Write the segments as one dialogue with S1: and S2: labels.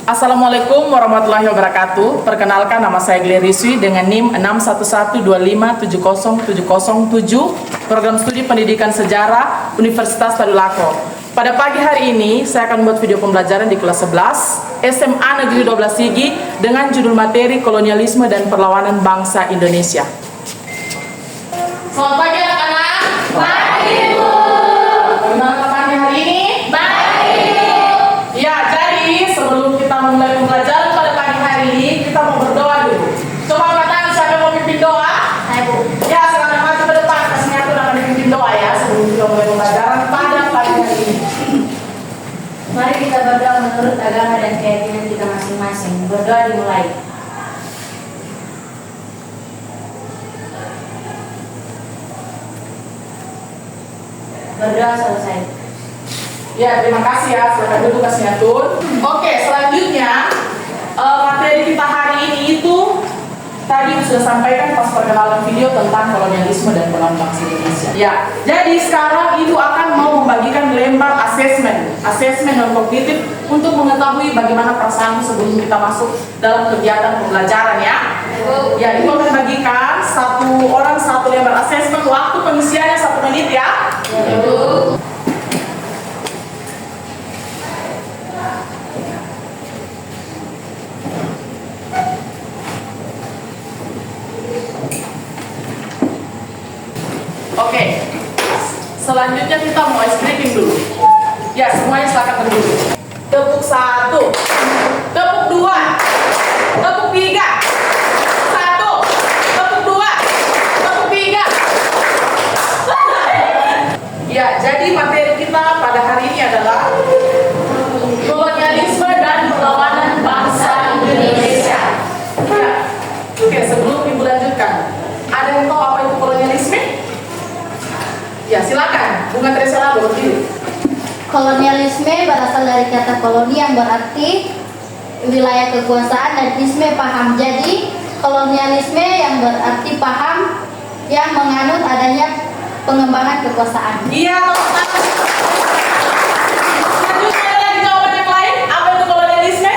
S1: Assalamualaikum warahmatullahi wabarakatuh. Perkenalkan, nama saya Gleri Sui dengan NIM 61125707007, Program Studi Pendidikan Sejarah Universitas Tadulako. Pada pagi hari ini, saya akan membuat video pembelajaran di kelas 11 SMA Negeri 12 Sigi dengan judul materi Kolonialisme dan Perlawanan Bangsa Indonesia. Selamat pagi anak-anak.
S2: Pagi, Bu.
S1: Bagaimana pagi hari ini?
S2: Baik.
S1: Ya, jadi sebelum kita mulai pembelajaran pada pagi hari ini, kita mau berdoa dulu. Coba angkat tangan siapa yang mau pimpin doa?
S2: Hai, Bu.
S1: Ya, silakan maju ke depan. Kasihnya aku akan pimpin doa ya sebelum kita mulai pembelajaran pada pagi hari ini.
S2: Mari kita berdoa menurut agama dan keyakinan kita masing-masing. Berdoa dimulai. Berdoa selesai.
S1: Ya, terima kasih ya. Silakan duduk kasihnya Tun. Oke, selanjutnya materi kita hari ini itu tadi sudah sampaikan pas perkenalan video tentang kolonialisme dan perlawanan bangsa Indonesia. Ya, jadi sekarang Ibu akan mau membagikan lembar asesmen non kognitif untuk mengetahui bagaimana perasaan sebelum kita masuk dalam kegiatan pembelajaran ya. Ya, Ibu akan bagikan satu orang satu lembar asesmen. Waktu pengisiannya 1 menit ya.
S2: Ibu.
S1: Oke, selanjutnya kita mau ice breaking dulu. Ya, semuanya silakan berdiri. Tepuk 1, tepuk 2, tepuk 3, 1, tepuk 2, tepuk 3. Ya, jadi materi kita pada hari ini adalah kolonialisme dan perlawanan bangsa Indonesia. Ya. Oke, sebelum Ibu lanjutkan, ada yang tahu apa itu kolonialisme? Ya, silakan. Bunga Teresa Labo berdiri.
S3: Kolonialisme berasal dari kata koloni yang berarti wilayah kekuasaan dan isme paham. Jadi kolonialisme yang berarti paham yang menganut adanya pengembangan kekuasaan.
S1: Iya, teman-teman. Selanjutnya ada lagi jawaban yang lain. Apa itu kolonialisme?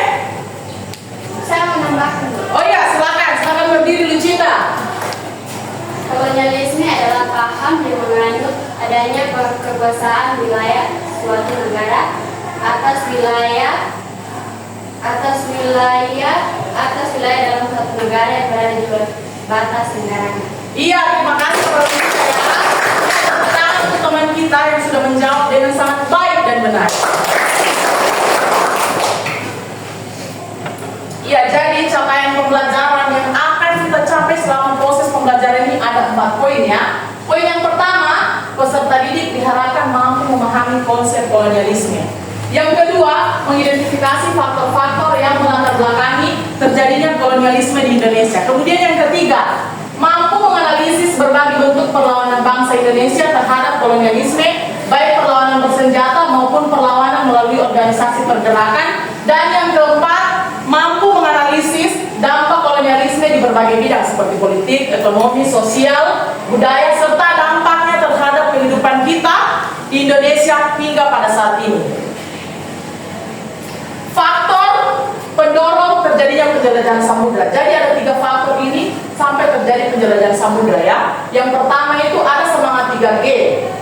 S3: Saya menambahkan.
S1: Oh iya, silakan berdiri Lucita.
S4: Kolonialisme adalah paham yang menganut adanya kekuasaan wilayah suatu negara atas wilayah dalam suatu negara yang berada di batas negaranya.
S1: Iya, terima kasih kepada Lucita ya. Tangan untuk teman kita yang sudah menjawab dengan sangat baik dan benar. Iya, jadi capaian pembelajaran yang akan kita capai selama proses pembelajaran ini ada 4 poin ya. Poin yang pertama, peserta didik diharapkan mampu memahami konsep kolonialisme. Yang kedua, mengidentifikasi faktor-faktor yang melatar belakangi terjadinya kolonialisme di Indonesia. Kemudian yang ketiga, mampu menganalisis berbagai bentuk perlawanan bangsa Indonesia terhadap kolonialisme, baik perlawanan bersenjata maupun perlawanan melalui organisasi pergerakan. Dan yang keempat, mampu menganalisis dampak kolonialisme di berbagai bidang seperti politik, ekonomi, sosial, budaya, serta dampaknya terhadap kehidupan kita di Indonesia hingga pada saat ini. Faktor pendorong terjadinya penjelajahan samudra. Jadi ada 3 faktor ini sampai terjadi penjelajahan samudra ya. Yang pertama itu ada semangat 3G,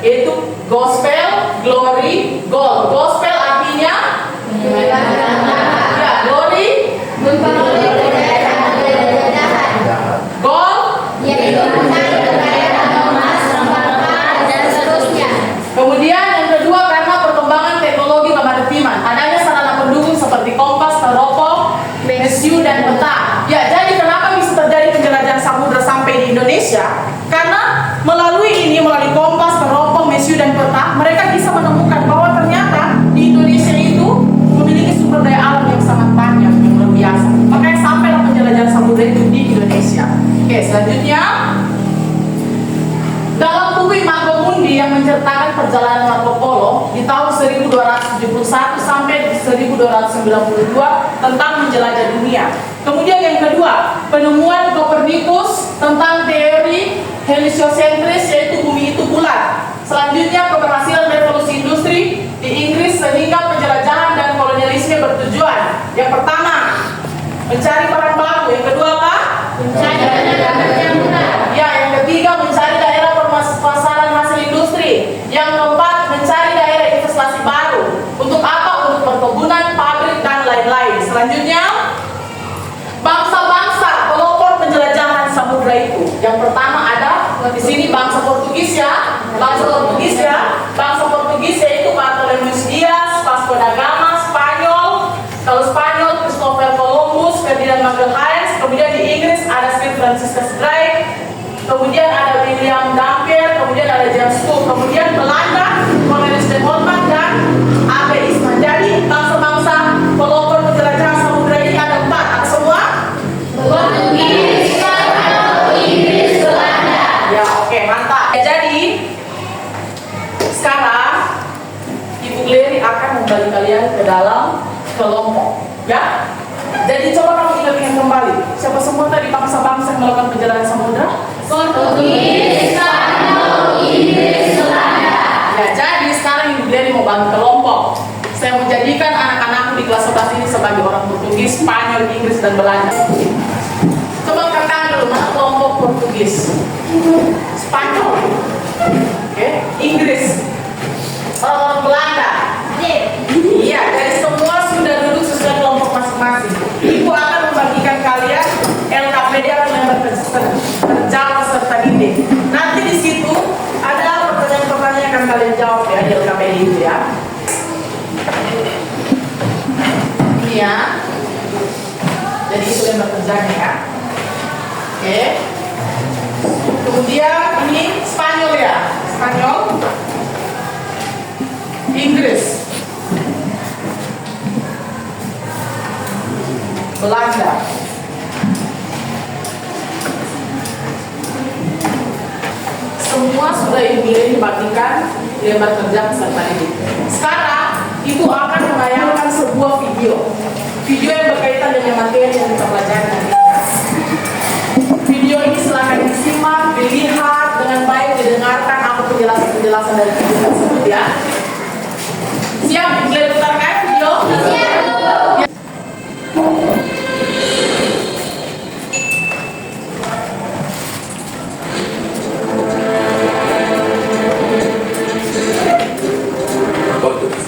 S1: yaitu gospel, glory, gold. Gospel artinya ya, glory, gold, kemudian yang kedua karena perkembangan teknologi kemaritiman, adanya sarana pendukung seperti kompas, teropong, mesiu dan peta. Ya, jadi kenapa bisa terjadi penjelajahan samudra sampai di Indonesia? Karena melalui kompas, teropong, mesiu dan peta, mereka bisa menemukan bahwa ternyata di Indonesia itu memiliki sumber daya alam yang sangat banyak, yang luar biasa. Makanya sampailah penjelajahan samudra itu di Indonesia. Oke, selanjutnya dalam buku Imago Mundi yang menceritakan perjalanan Marco Polo di tahun 1271 sampai 1292 tentang menjelajah dunia. Kemudian yang kedua, penemuan Copernicus tentang teori heliosentris, yaitu bumi itu bulat. Selanjutnya, keberhasilan revolusi industri di Inggris sehingga penjelajahan dan kolonialisme Indonesia bertujuan. Yang pertama, mencari barang baru. Yang kedua apa?
S2: Mencari tenaga kerja muda.
S1: Ya, yang ketiga mencari daerah pemasaran hasil industri. Yang keempat mencari daerah investasi baru. Untuk apa? Untuk perkebunan, pabrik dan lain-lain. Selanjutnya, bangsa-bangsa pelopor penjelajahan samudra itu. Yang pertama ada di sini bangsa Portugis ya. Bangsa Portugis ya. Bangsa Portugis yaitu Bartolomeu Dias, Vasco da Gama, Spanyol. Kalau Spanyol Christopher Columbus, Ferdinand Magellan. Kemudian di Inggris ada Sir Francis Drake. Kemudian ada William Dampier. Kemudian ada James Cook. Kemudian Belanda, Cornelis de Holman dan A.B. Isman. Jadi bangsa-bangsa pelopor penjelajahan samudra ini ada 4. Apa semua?
S2: Portugis, Spanyol, Inggris, Belanda.
S1: Ya, oke, mantap. Ya, jadi sekarang Ibu Gleri akan membalik kalian ke dalam kelompok, ya. Jadi coba kamu ingat-ingat kembali. Siapa semua tadi bangsa-bangsa yang melakukan perjalanan samudra?
S2: Portugis, Spanyol, Inggris, Belanda.
S1: Ya, jadi sekarang Ibu Gleri mau bagi kelompok. Saya mau jadikan anak-anakku di kelas 11 ini sebagai orang Portugis, Spanyol, Inggris, dan Belanda. Coba katakan dulu, mana kelompok Portugis? Spanyol, oke, Inggris, orang Belanda. Iya, jadi semua sudah duduk sesuai kelompok masing-masing. Ibu akan membagikan kalian LKPD atau lembar kerja peserta didik. Nanti di situ ada pertanyaan-pertanyaan yang akan kalian jawab ya di LKPD itu ya. Ini ya. Jadi itu lembar kerjanya ya. Oke. Kemudian ini Spanyol ya. Spanyol. Inggris. Belanda. Semua sudah Ibu dibagikan di lembar kerja peserta didik. Sekarang Ibu akan menayangkan sebuah video. Video yang berkaitan dengan materi yang kita pelajari nanti. Video ini silakan disimak, dilihat dengan baik, didengarkan apa penjelasan dari video tersebut ya. Siap? Boleh putarkan video? Siap.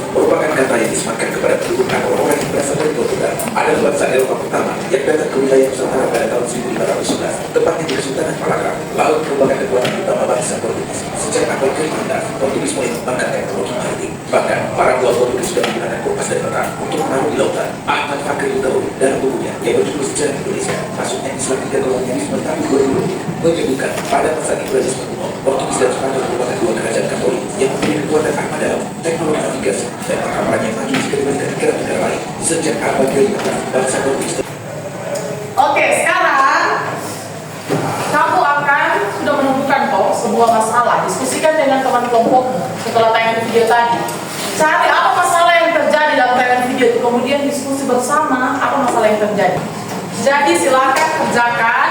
S5: Merupakan kata yang disematkan kepada penduduk atau orang yang berasal dari Portugal. Ada bangsa Eropa pertama yang datang ke wilayah Nusantara pada tahun 1511, tepatnya di Kesultanan Malaka. Laut merupakan kekuatan utama bangsa Portugis. Sejak abad ke-15, Portugis mulai mengembangkan teknologi maritim. Bahkan, para buah Portugis sudah menggunakan kompas dan peta untuk menaruh di lautan. Ahmad Fakri Utawi dalam bukunya yang berjudul Sejarah Indonesia, masuknya Islam hingga kolonialisme tahun 2000, menyebutkan pada masa imperialisme kuno, Portugis dan Spanyol merupakan dua kerajaan Katolik yang memiliki kekuatan armada, teknologi navigasi, dan perkapalan yang maju jika dibandingkan negara-negara lain. Sejak abad ke-15, bangsa Portugis.
S1: Oke, sekarang kamu akan sudah menemukan kok sebuah masalah. Diskusikan dengan teman kelompokmu setelah tayangan video tadi. Cari apa masalah yang terjadi dalam tayangan video itu, kemudian diskusi bersama apa masalah yang terjadi. Jadi silakan kerjakan,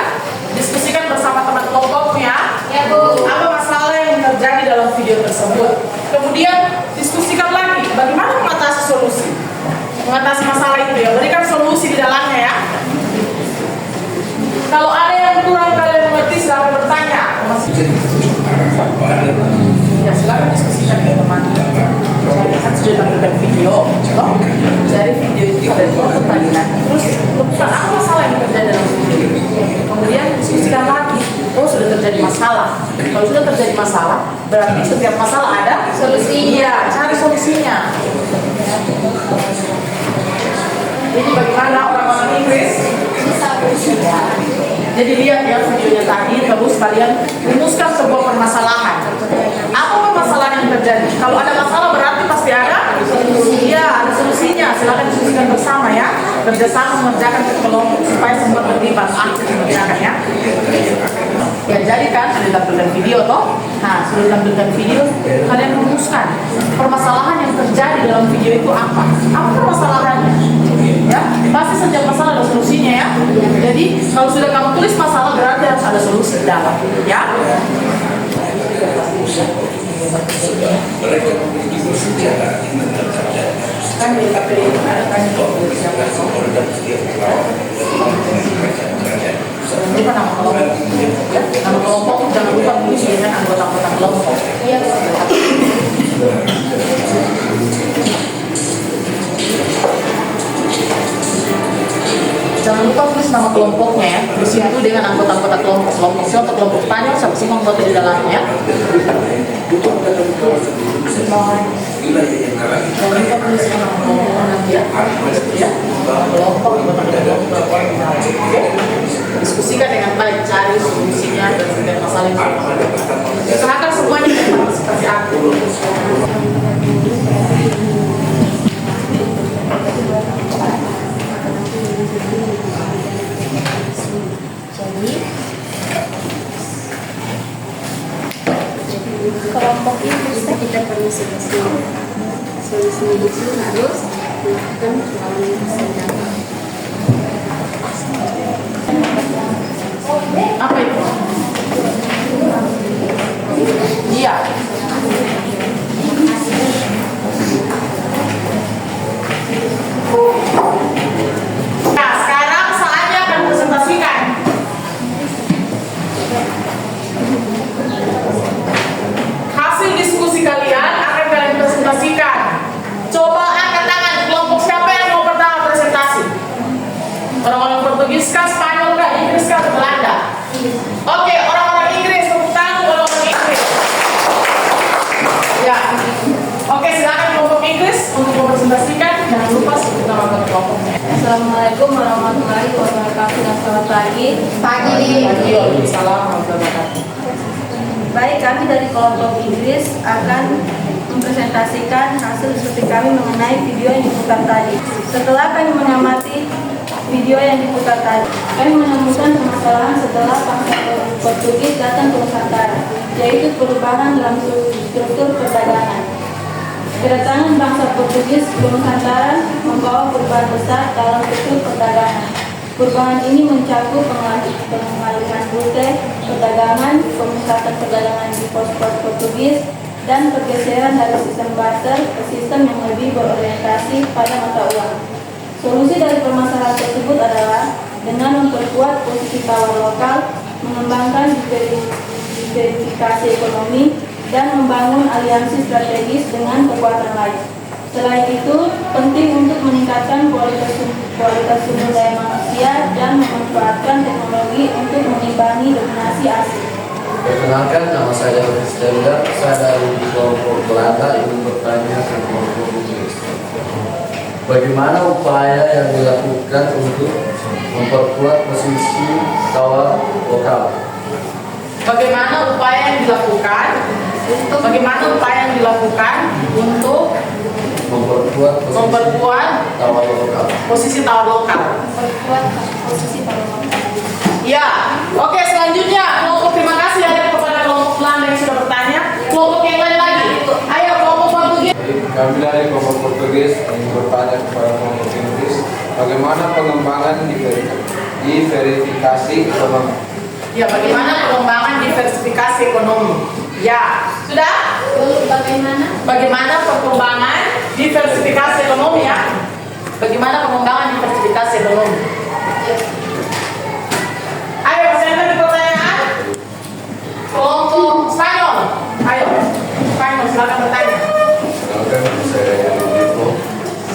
S1: diskusikan bersama teman kelompokmu ya.
S2: Ya, Bu.
S1: Apa masalah yang terjadi dalam video tersebut. Kemudian diskusikan lagi bagaimana mengatasi solusi. Mengatasi masalah itu ya, berikan solusi di dalamnya ya. Kalau ada yang kurang kalian mengerti silakan bertanya. Ya silakan diskusikan ya teman. Jadi kan sudah tampilkan video, dari video itu ada dua pertanyaan. Terus bukan apa masalah yang terjadi dalam video. Kemudian diskusikan lagi. Oh sudah terjadi masalah. Kalau sudah terjadi masalah, berarti setiap masalah ada solusi. Iya, cari solusinya. Jadi bagaimana orang-orang Inggris bisa berusaha? Jadi lihat ya videonya tadi, terus kalian rumuskan sebuah permasalahan. Apa permasalahan yang terjadi? Kalau ada masalah berarti pasti ada solusi. Iya, ada solusinya. Silakan diskusikan bersama ya. Kerjasama mengerjakan ke kelompok supaya semua terlibat aktif mengerjakan ya. Ya jadi kan sudah ditampilkan video toh. Nah sudah ditampilkan video, kalian rumuskan permasalahan yang terjadi dalam video itu apa? Apa permasalahannya? Ya, pasti setiap masalah ada solusinya ya. Jadi kalau sudah kamu tulis masalah berarti harus ada solusi di dalam, ya.
S5: Mereka memiliki bersenjata yang menentang
S1: Kan di KPI ada kan anggota-anggota kelompok.
S2: Iya, Bu.
S1: Jangan lupa tulis nama kelompoknya ya. Di situ dengan anggota-anggota kelompok. Kelompoknya atau kelompok tanya siapa sih anggota di dalamnya.
S5: butuh dalam kawasan wilayah yang alami.
S1: Jangan lupa tulis nama kelompok nanti ya. Ya, kelompok anggota-anggota kelompok. Oke. Diskusikan dengan baik, cari solusinya dan segala masalah itu. Usahakan semuanya berpartisipasi aktif.
S2: Jadi kelompok itu kita perlu solusinya. Solusinya itu harus melakukan melalui persidangan.
S1: Apa itu? Iya. Nah, sekarang saatnya akan presentasikan. Hasil diskusi kalian akan kalian presentasikan. Coba angkat tangan kelompok siapa yang mau pertama presentasi? Orang-orang Portugis kah, Spanyol kah, Inggris kah, Belanda? Oke, orang-orang Inggris, tepuk tangan orang-orang Inggris. Ya. Oke, silakan kelompok Inggris untuk mempresentasikan. Jangan lupa sebut nama kelompoknya.
S2: Assalamualaikum warahmatullahi wabarakatuh dan selamat pagi.
S1: Waalaikumsalam warahmatullahi wabarakatuh.
S2: Baik, kami dari kelompok Inggris akan mempresentasikan hasil diskusi kami mengenai video yang diputar tadi. Setelah kami mengamati video yang diputar tadi, kami menemukan permasalahan setelah bangsa Portugis datang ke Nusantara, yaitu perubahan dalam struktur perdagangan. Kedatangan bangsa Portugis ke Nusantara membawa perubahan besar dalam struktur perdagangan. Perubahan ini mencakup pengalihan rute perdagangan, pemusatan perdagangan di pos-pos Portugis, dan pergeseran dari sistem barter ke sistem yang lebih berorientasi pada mata uang. Solusi dari permasalahan tersebut adalah dengan memperkuat posisi tawar lokal, mengembangkan diversifikasi ekonomi, dan membangun aliansi strategis dengan kekuatan lain. Selain itu, penting untuk meningkatkan kualitas sumber daya manusia dan memanfaatkan teknologi untuk mengimbangi dominasi asing.
S6: Perkenalkan, nama saya Stender. Saya dari kelompok Belanda ingin bertanya ke kelompok Inggris. Bagaimana upaya yang dilakukan untuk memperkuat posisi tawar lokal?
S1: Bagaimana upaya yang dilakukan untuk memperkuat
S6: tawar lokal?
S1: posisi tawar lokal?
S2: Memperkuat posisi tawar lokal.
S1: Ya, oke, selanjutnya kelompok terima kasih ada kepada kelompok Belanda yang sudah bertanya. Kelompok yang lain lagi, ayo kelompok Portugis.
S7: Kami dari kelompok Portugis ingin bertanya kepada kelompok Inggris, bagaimana pengembangan diversifikasi ekonomi?
S1: Ya, bagaimana pengembangan diversifikasi ekonomi? Ya, sudah? Bagaimana perkembangan diversifikasi ekonomi ya? Bagaimana pengembangan diversifikasi ekonomi? Ayo, masih ada pertanyaan? Kelompok Spanyol, ayo, Spanyol silakan bertanya.
S8: Kenalkan, saya Enrico.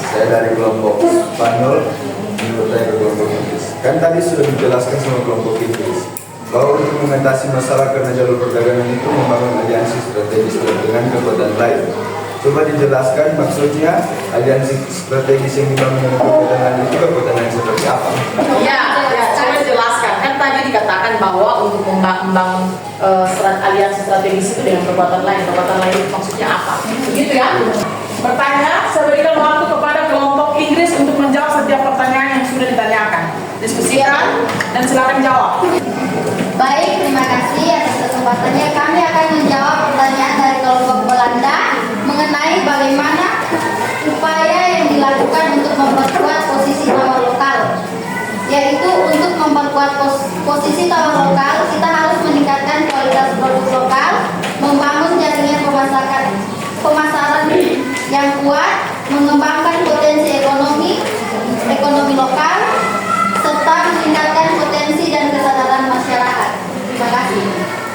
S8: Saya dari kelompok Spanyol ingin bertanya ke kelompok Inggris. Kan tadi sudah dijelaskan sama kelompok Inggris bahwa untuk mengatasi masalah karena jalur perdagangan itu membangun aliansi strategis dengan kekuatan lain. Coba dijelaskan maksudnya aliansi strategis yang dibangun dengan kekuatan lain itu kekuatan lain seperti apa?
S1: Ya, coba jelaskan. Kan tadi dikatakan bahwa untuk membangun aliansi strategis itu dengan kekuatan lain itu maksudnya apa? Begitu ya? Bertanya, saya berikan waktu kepada kelompok Inggris untuk menjawab setiap pertanyaan yang sudah ditanyakan. Diskusikan dan silakan jawab.
S3: Baik, terima kasih atas kesempatannya. Kami akan menjawab pertanyaan dari kelompok Belanda mengenai bagaimana upaya yang dilakukan untuk memperkuat posisi tawar lokal. Yaitu untuk memperkuat posisi tawar lokal, kita harus meningkatkan kualitas produk lokal, membangun jaringan pemasaran yang kuat, mengembangkan potensi ekonomi lokal, serta meningkatkan potensi dan kesadaran masyarakat. Terima kasih.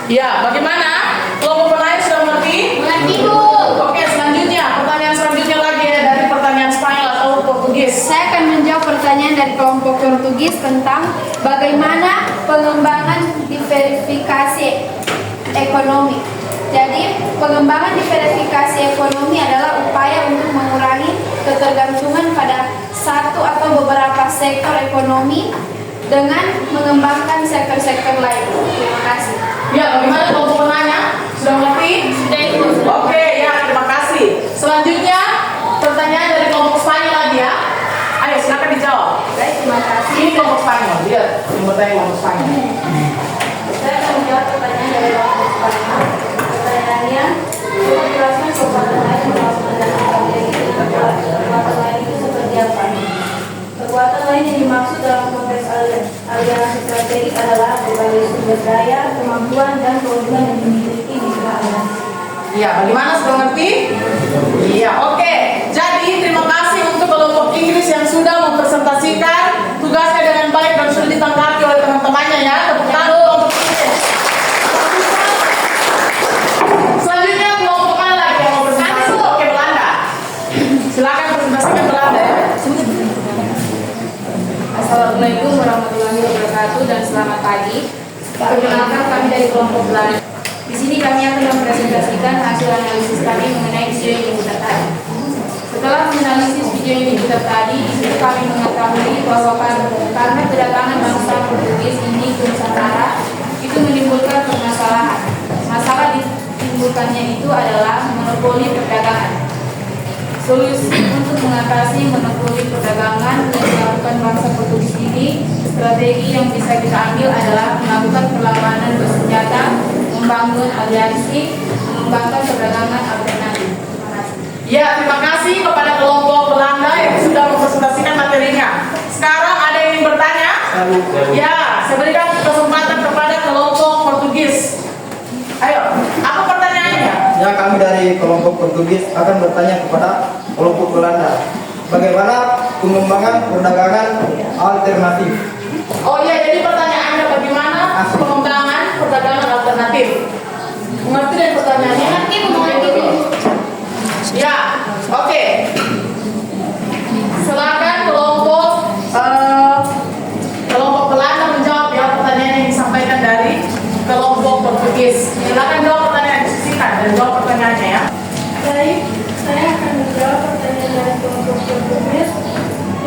S1: Ya, bagaimana kelompok
S2: menjawab pertanyaan dari kelompok Portugis tentang bagaimana pengembangan diversifikasi ekonomi. Jadi, pengembangan diversifikasi ekonomi adalah upaya untuk mengurangi ketergantungan pada satu atau beberapa sektor ekonomi dengan mengembangkan sektor-sektor lain. Terima kasih.
S1: Ya, bagaimana kelompok penanya? Sudah mengerti? Oke, ya, terima kasih. Selanjutnya, pertanyaan dari kelompok Spanyol lagi ya. Ayo, silakan dijawab.
S2: Baik, terima kasih.
S1: Ini kelompok Spanyol, lihat yang bertanya kelompok Spanyol.
S2: Saya akan menjawab pertanyaan dari kelompok Spanyol. Pertanyaannya, menjelaskan kekuatan lain melakukan kekuatan lain itu seperti apa? Kekuatan lain yang dimaksud dalam konteks aliansi strategis adalah berbagai sumber daya, kemampuan, dan keunggulan yang dimiliki di sebuah aliansi.
S1: Iya, bagaimana sudah mengerti? Iya, oke. Jadi, terima kasih untuk kelompok Inggris yang sudah mempresentasikan tugasnya dengan baik dan sudah ditanggapi oleh teman-temannya ya. Tepuk tangan untuk Inggris. Selanjutnya kelompok mana lagi yang mau presentasi? Oke, Belanda. Silakan presentasikan Belanda ya.
S2: Assalamualaikum warahmatullahi wabarakatuh dan selamat pagi. Perkenalkan, kami dari kelompok Belanda. Di sini kami akan mempresentasikan hasil analisis kami mengenai video yang diputar tadi. Setelah menganalisis video yang diputar tadi, di situ kami mengetahui bahwa karena kedatangan bangsa Portugis ini ke Nusantara itu menimbulkan permasalahan. Masalah ditimbulkannya itu adalah monopoli perdagangan. Solusi untuk mengatasi monopoli perdagangan yang dilakukan bangsa Portugis ini, strategi yang bisa kita ambil adalah melakukan perlawanan bersenjata, membangun aliansi, mengembangkan perdagangan alternatif. Terima kasih.
S1: Ya, terima kasih kepada kelompok Belanda yang sudah mempresentasikan materinya. Sekarang ada yang ingin bertanya? Ya, saya berikan kesempatan kepada kelompok Portugis. Ayo, apa pertanyaannya?
S9: Ya, kami dari kelompok Portugis akan bertanya kepada kelompok Belanda. Bagaimana pengembangan perdagangan alternatif?
S1: Oh iya, jadi pertanyaannya bagaimana pengembangan perdagangan alternatif? Mengerti dari pertanyaannya?
S3: Mengerti.
S1: Ya, oke. Silakan kelompok Belanda menjawab ya pertanyaan yang disampaikan dari kelompok Portugis. Silakan jawab pertanyaan, diskusikan dan jawab pertanyaannya ya.
S2: Baik, saya akan menjawab pertanyaan dari kelompok Portugis.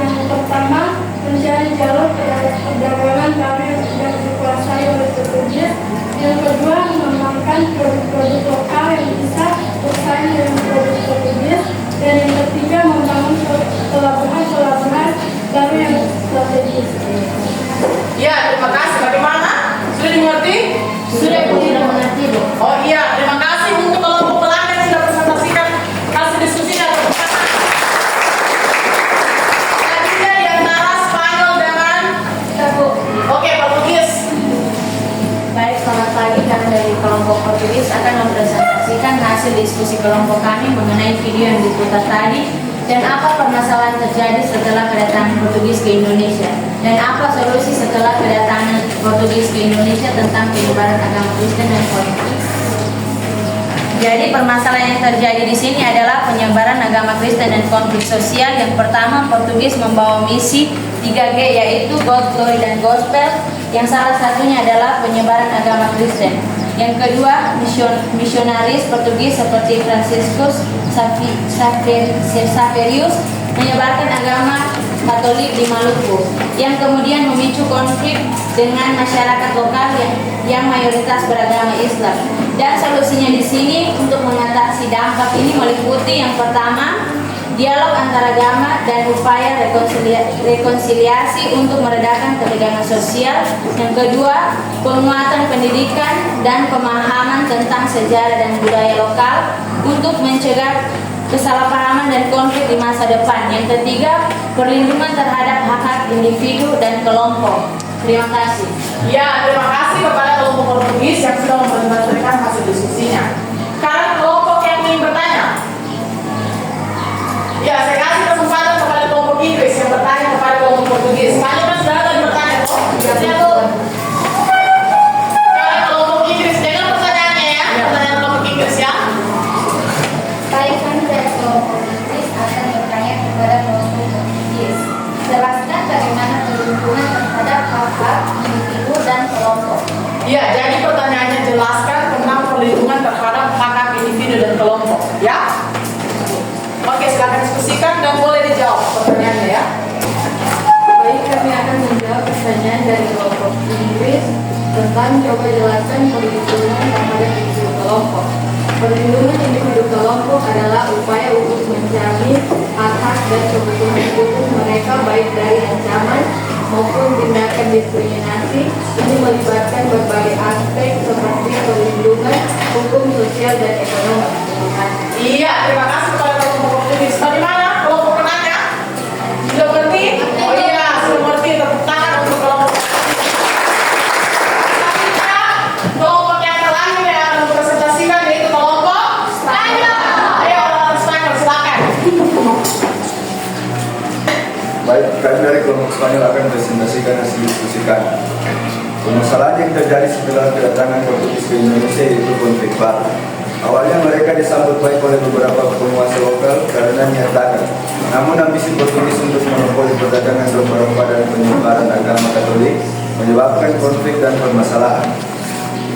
S2: Yang pertama, mencari jalur perdagangan kami yang dikuasai oleh Portugis. Yang kedua, mengembangkan produk-produk lokal yang bisa bersaing dengan produk Portugis. Dan yang ketiga, membangun pelabuhan-pelabuhan baru yang strategis.
S1: Ya, terima kasih. Bagaimana? Sudah dimengerti?
S3: Sudah mengerti, Bu.
S1: Oh iya, terima kasih untuk kelompok Belanda yang sudah presentasikan hasil diskusinya. Selanjutnya di antara Spanyol dengan Oke, Portugis.
S3: Baik, selamat pagi. Kami dari kelompok Portugis akan mempresentasikan hasil diskusi kelompok kami mengenai video yang diputar tadi dan apa permasalahan terjadi setelah kedatangan Portugis ke Indonesia dan apa solusi setelah kedatangan Portugis ke Indonesia tentang penyebaran agama Kristen dan konflik. Jadi permasalahan yang terjadi di sini adalah penyebaran agama Kristen dan konflik sosial. Yang pertama, Portugis membawa misi 3G yaitu God, Glory, dan Gospel. Yang salah satunya adalah penyebaran agama Kristen. Yang kedua, misionaris Portugis seperti Franciscus Xaverius menyebarkan agama Katolik di Maluku, yang kemudian memicu konflik dengan masyarakat lokal yang mayoritas beragama Islam. Dan solusinya di sini untuk mengatasi dampak ini meliputi yang pertama, dialog antar agama dan upaya rekonsiliasi untuk meredakan ketegangan sosial. Yang kedua, penguatan pendidikan dan pemahaman tentang sejarah dan budaya lokal untuk mencegah kesalahpahaman dan konflik di masa depan. Yang ketiga, perlindungan terhadap hak-hak individu dan kelompok. Terima kasih.
S1: Ya, terima kasih kepada kelompok Portugis yang sudah mempresentasikan hasil diskusinya. Sekarang kelompok yang ingin bertanya. Ya, saya kasih kesempatan kepada kelompok Inggris yang bertanya kepada kelompok Portugis. Kalian kan sudah ada yang bertanya, kok? Ya, Bu. Sekarang kelompok Inggris, dengar pertanyaannya ya. Pertanyaan kelompok Inggris ya.
S3: Baik, kami dari kelompok Portugis akan bertanya kepada kelompok Portugis. bagaimana perlindungan terhadap hak-hak individu dan kelompok.
S1: Ya, jadi pertanyaannya jelaskan tentang perlindungan terhadap hak individu dan kelompok, ya. Oke, silakan diskusikan dan boleh dijawab pertanyaannya, ya.
S2: Baik, kami akan menjawab pertanyaan dari kelompok Inggris tentang coba jelaskan perlindungan terhadap individu kelompok. Perlindungan individu kelompok adalah upaya untuk menjamin hak-hak dan kebutuhan hukum mereka baik dari ancaman maupun tindakan diskriminasi. Ini melibatkan berbagai aspek seperti perlindungan, hukum sosial dan ekonomi.
S1: Iya, terima kasih kepada kelompok optimis. Bagaimana kelompok penanya? Sudah mengerti? Oh iya, sudah mengerti. Tepuk tangan untuk kelompok. Selanjutnya, kelompok yang terakhir yang akan mempresentasikan yaitu kelompok Spanyol. Ayo orang Spanyol, silakan.
S8: Baik, kami dari kelompok Spanyol akan presentasikan hasil diskusi kami. Permasalahan yang terjadi setelah kedatangan Portugis ke Indonesia yaitu konflik baru. Awalnya mereka disambut baik oleh beberapa penguasa lokal karena niat dagang. Namun ambisi Portugis untuk monopoli perdagangan rempah-rempah dan penyebaran agama Katolik menyebabkan konflik dan permasalahan.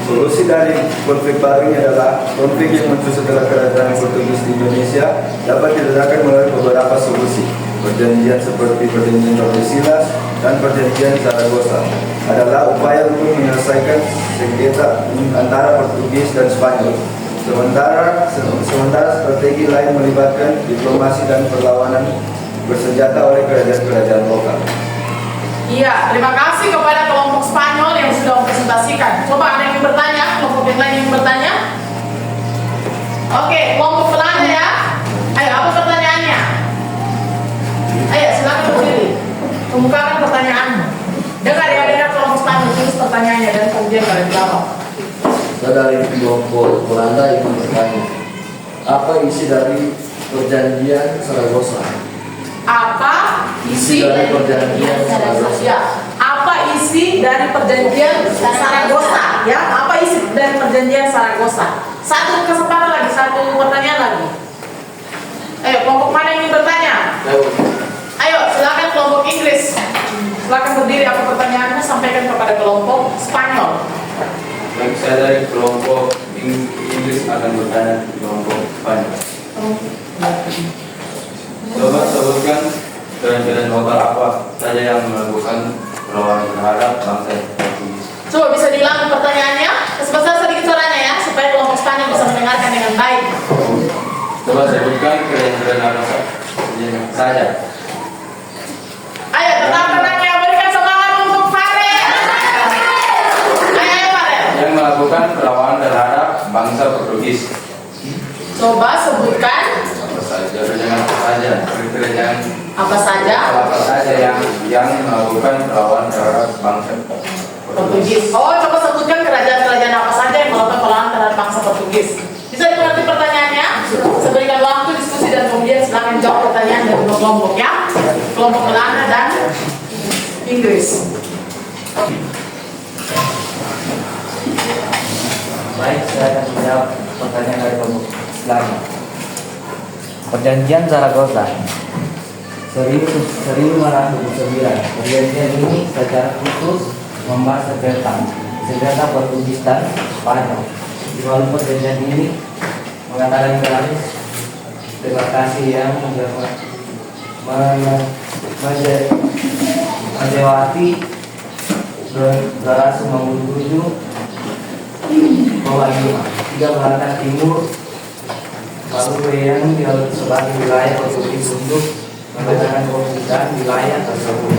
S8: Solusi dari konflik baru ini adalah konflik yang muncul setelah kedatangan Portugis di Indonesia dapat diledakan melalui beberapa solusi. Perjanjian seperti perjanjian Tordesillas dan perjanjian Zaragoza adalah upaya untuk menyelesaikan sengketa antara Portugis dan Spanyol. Sementara strategi lain melibatkan diplomasi dan perlawanan bersenjata oleh kerajaan-kerajaan lokal.
S1: Iya, terima kasih kepada kelompok Spanyol yang sudah mempresentasikan. Coba ada yang ingin bertanya? Kelompok yang lain yang ingin bertanya? Oke, kelompok Belanda ya. Ayo, apa pertanyaannya? Ayo, silakan berdiri. Kemukakan pertanyaanmu. Dengar ya, kelompok Spanyol tulis pertanyaannya dan kemudian kalian jawab.
S6: Dari kelompok Belanda yang bertanya, apa isi dari perjanjian Zaragoza?
S1: Apa isi
S6: dari perjanjian Zaragoza?
S1: Ya, apa isi dari perjanjian Zaragoza? Ya, apa isi dari perjanjian Zaragoza? Satu kesempatan lagi, satu pertanyaan lagi. Ayo, kelompok mana yang ingin bertanya? Ayo, silakan kelompok Inggris. Silakan berdiri. Apa pertanyaanmu? Sampaikan kepada kelompok Spanyol.
S7: Baik, saya dari kelompok Inggris akan bertanya ke kelompok Spanyol. Coba sebutkan kerancangan lokal apa saja yang melakukan perlawanan terhadap bangsa Portugis.
S1: Coba bisa diulang pertanyaannya, sebesar sedikit suaranya ya, supaya kelompok Spanyol bisa mendengarkan dengan baik.
S7: Coba sebutkan kerancangan apa saja.
S1: Ayo, tetap tenang ya, berikan semangat untuk Farel. Ayo, Farel.
S7: Yang melakukan perlawanan terhadap bangsa Portugis.
S1: Coba sebutkan
S7: Apa saja, kerancangan apa saja, kerancangan
S1: apa saja
S7: apa saja yang melakukan perlawanan terhadap bangsa
S1: Portugis. Oh, coba sebutkan kerajaan-kerajaan apa saja yang melakukan perlawanan terhadap bangsa Portugis. Bisa dimengerti pertanyaannya? Saya berikan waktu diskusi dan kemudian silakan jawab pertanyaan dari dua kelompok ya. Kelompok Belanda dan Inggris.
S10: Baik, saya akan menjawab pertanyaan dari kelompok Belanda. Perjanjian Zaragoza 1509. Perjanjian ini secara khusus membahas sengketa Portugis dan Spanyol. Di dalam perjanjian ini mengatakan garis terima kasih yang menjewati 297,5 tiga Belanda Timur lalu yang sebagai wilayah Portugis untuk mengatakan Portugis dan wilayah tersebut.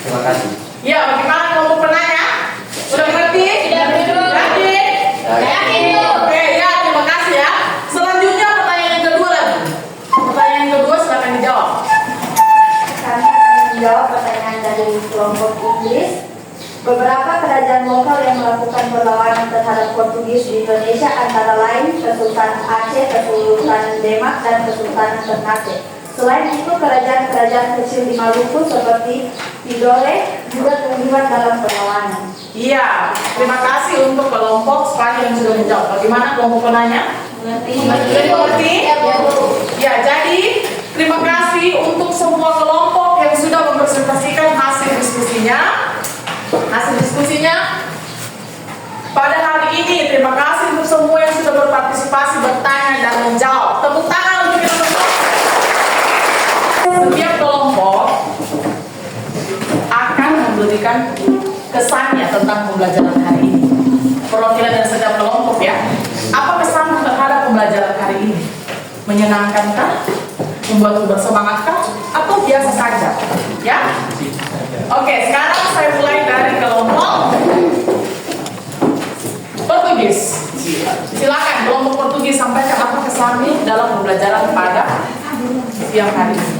S10: Terima kasih.
S1: Ya, bagaimana kelompok penanya? Sudah mengerti? Yakin? Yakin? Oke, ya, terima kasih ya. Selanjutnya pertanyaan yang kedua lagi. Pertanyaan yang kedua silakan dijawab.
S3: Kami akan menjawab pertanyaan dari kelompok Inggris. Beberapa kerajaan lokal yang melakukan perlawanan terhadap Portugis di Indonesia antara lain Kesultanan Aceh, Kesultanan Demak, dan Kesultanan Ternate. Selain itu, kerajaan-kerajaan kecil di Maluku seperti Tidore juga terlibat dalam perlawanan.
S1: Iya, terima kasih untuk kelompok Spanyol yang sudah menjawab. Bagaimana kelompok penanya? Mengerti? Ya, jadi terima kasih untuk semua kelompok yang sudah mempresentasikan hasil ya. Hasil diskusinya pada hari ini, terima kasih untuk semua yang sudah berpartisipasi, bertanya dan menjawab. Tepuk tangan untuk kita semua. Setiap kelompok akan memberikan kesannya tentang pembelajaran hari ini. Perwakilan dari setiap kelompok ya. Apa kesan terhadap pembelajaran hari ini? Menyenangkankah? Membuatmu bersemangatkah? Atau biasa saja? Ya? Oke, sekarang saya mulai dari kelompok Portugis. Silakan kelompok Portugis sampaikan apa kesannya dalam pembelajaran pada siang hari ini.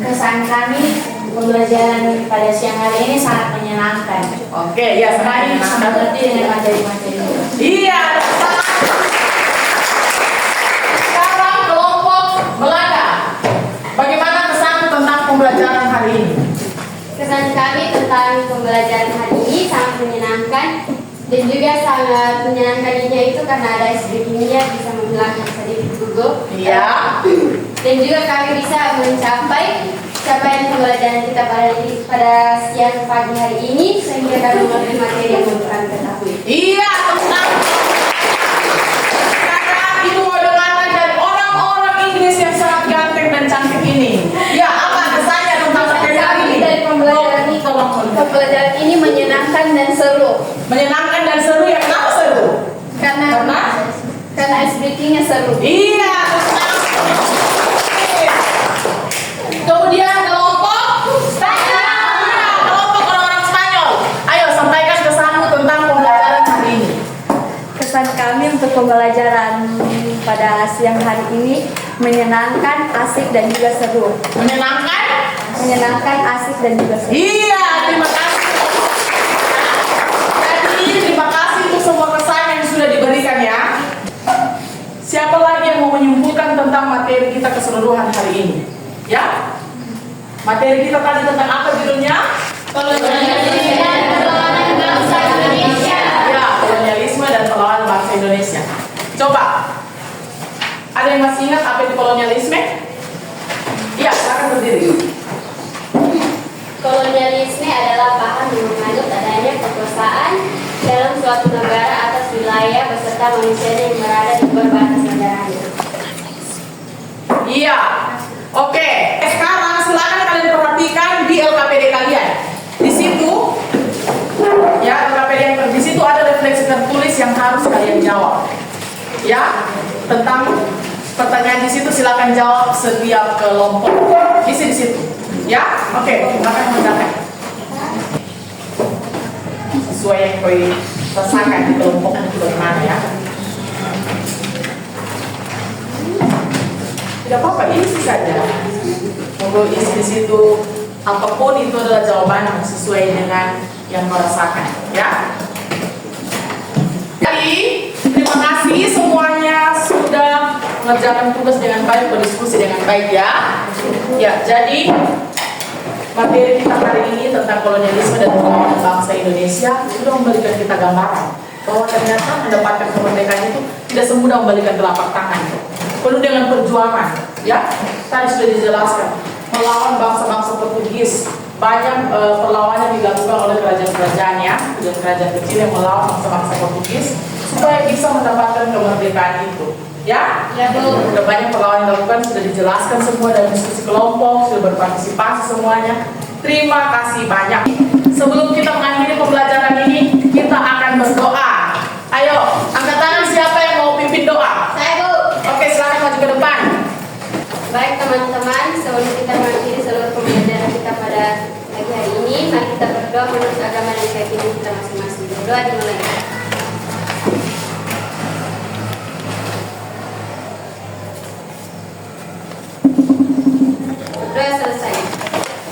S4: Kesan kami pembelajaran pada siang hari ini sangat menyenangkan.
S1: Oke, ya sekali
S4: Mengerti dengan materi-materi.
S1: Iya. Sekarang kelompok Belanda. Bagaimana kesan tentang pembelajaran hari ini?
S4: Kesan kami tentang pembelajaran hari ini sangat menyenangkan dan juga sangat menyenangkannya itu karena ada SBK-nya bisa menghilangkan sedikit gugup.
S1: Iya.
S4: Dan juga kami bisa mencapai capaian pembelajaran kita pada siang pagi hari ini sehingga kami mengerti materi yang belum kami ketahui.
S1: Iya, tentang sekarang itu ada kata dari orang-orang Inggris yang sangat ganteng dan cantik ini. Ya, apa kesannya tentang materi hari ini?
S4: Dari pembelajaran ini menyenangkan dan seru.
S1: Menyenangkan dan seru ya, kenapa seru?
S4: Karena SBK-nya seru.
S1: Iya, kemudian kelompok Spanyol. Iya, kelompok orang-orang Spanyol. Ayo sampaikan kesanmu tentang pembelajaran hari ini.
S2: Kesan kami untuk pembelajaran pada siang hari ini menyenangkan, asik dan juga seru.
S1: Menyenangkan,
S2: asik dan juga seru.
S1: iya, terima kasih. Jadi terima kasih untuk semua kesan yang sudah diberikan ya. Siapa lagi yang mau menyimpulkan tentang materi kita keseluruhan hari ini? Ya, materi kita tadi tentang apa judulnya?
S4: Kolonialisme dan perlawanan bangsa Indonesia.
S1: Ya, kolonialisme dan perlawanan bangsa Indonesia. Coba, ada yang masih ingat apa itu kolonialisme? Iya, silakan berdiri.
S4: Kolonialisme adalah paham yang menganut adanya perkosaan dalam suatu negara atas wilayah beserta manusia yang berada di luar batas negaranya.
S1: Iya. Oke, sekarang silakan kalian perhatikan di LKPD kalian. Di situ, ya LKPD yang di situ ada refleksi tertulis yang harus kalian jawab. Ya, tentang pertanyaan di situ silakan jawab setiap kelompok. Isi di situ. Ya, oke, silakan mencatat. Sesuai yang kau rasakan di kelompok itu bagaimana ya. Tidak apa-apa, isi saja. Monggo isi di situ apapun itu adalah jawaban yang sesuai dengan yang merasakan, ya. Jadi, terima kasih semuanya sudah mengerjakan tugas dengan baik, berdiskusi dengan baik ya. Ya, jadi materi kita hari ini tentang kolonialisme dan perlawanan bangsa Indonesia sudah memberikan kita gambaran bahwa ternyata mendapatkan kemerdekaan itu tidak semudah membalikan telapak tangan. Penuh dengan perjuangan, ya. Tadi sudah dijelaskan melawan bangsa-bangsa Portugis. Banyak perlawanan dilakukan oleh kerajaan-kerajaan ya, dan kerajaan kecil yang melawan bangsa-bangsa Portugis supaya bisa mendapatkan kemerdekaan itu. Ya, sudah banyak perlawanan dilakukan, sudah dijelaskan semua dalam diskusi kelompok, sudah berpartisipasi semuanya. Terima kasih banyak. Sebelum kita mengakhiri pembelajaran ini, kita akan berdoa. Ayo, angkat tangan siapa yang mau pimpin doa?
S4: Saya, Bu.
S1: Oke, silakan maju ke depan.
S4: Baik teman-teman, sebelum kita mengakhiri seluruh pembelajaran kita pada pagi hari ini, mari kita berdoa menurut agama dan keyakinan kita masing-masing. Berdoa dimulai. Berdoa selesai.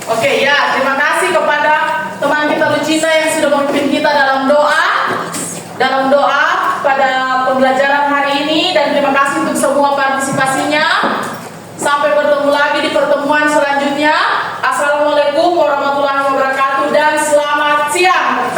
S1: Oke, ya, terima kasih kepada teman kita Lucina yang sudah memimpin kita dalam doa pada pembelajaran hari ini, dan terima kasih untuk semua partisipasinya. Sampai bertemu lagi di pertemuan selanjutnya. Assalamualaikum warahmatullahi wabarakatuh dan selamat siang.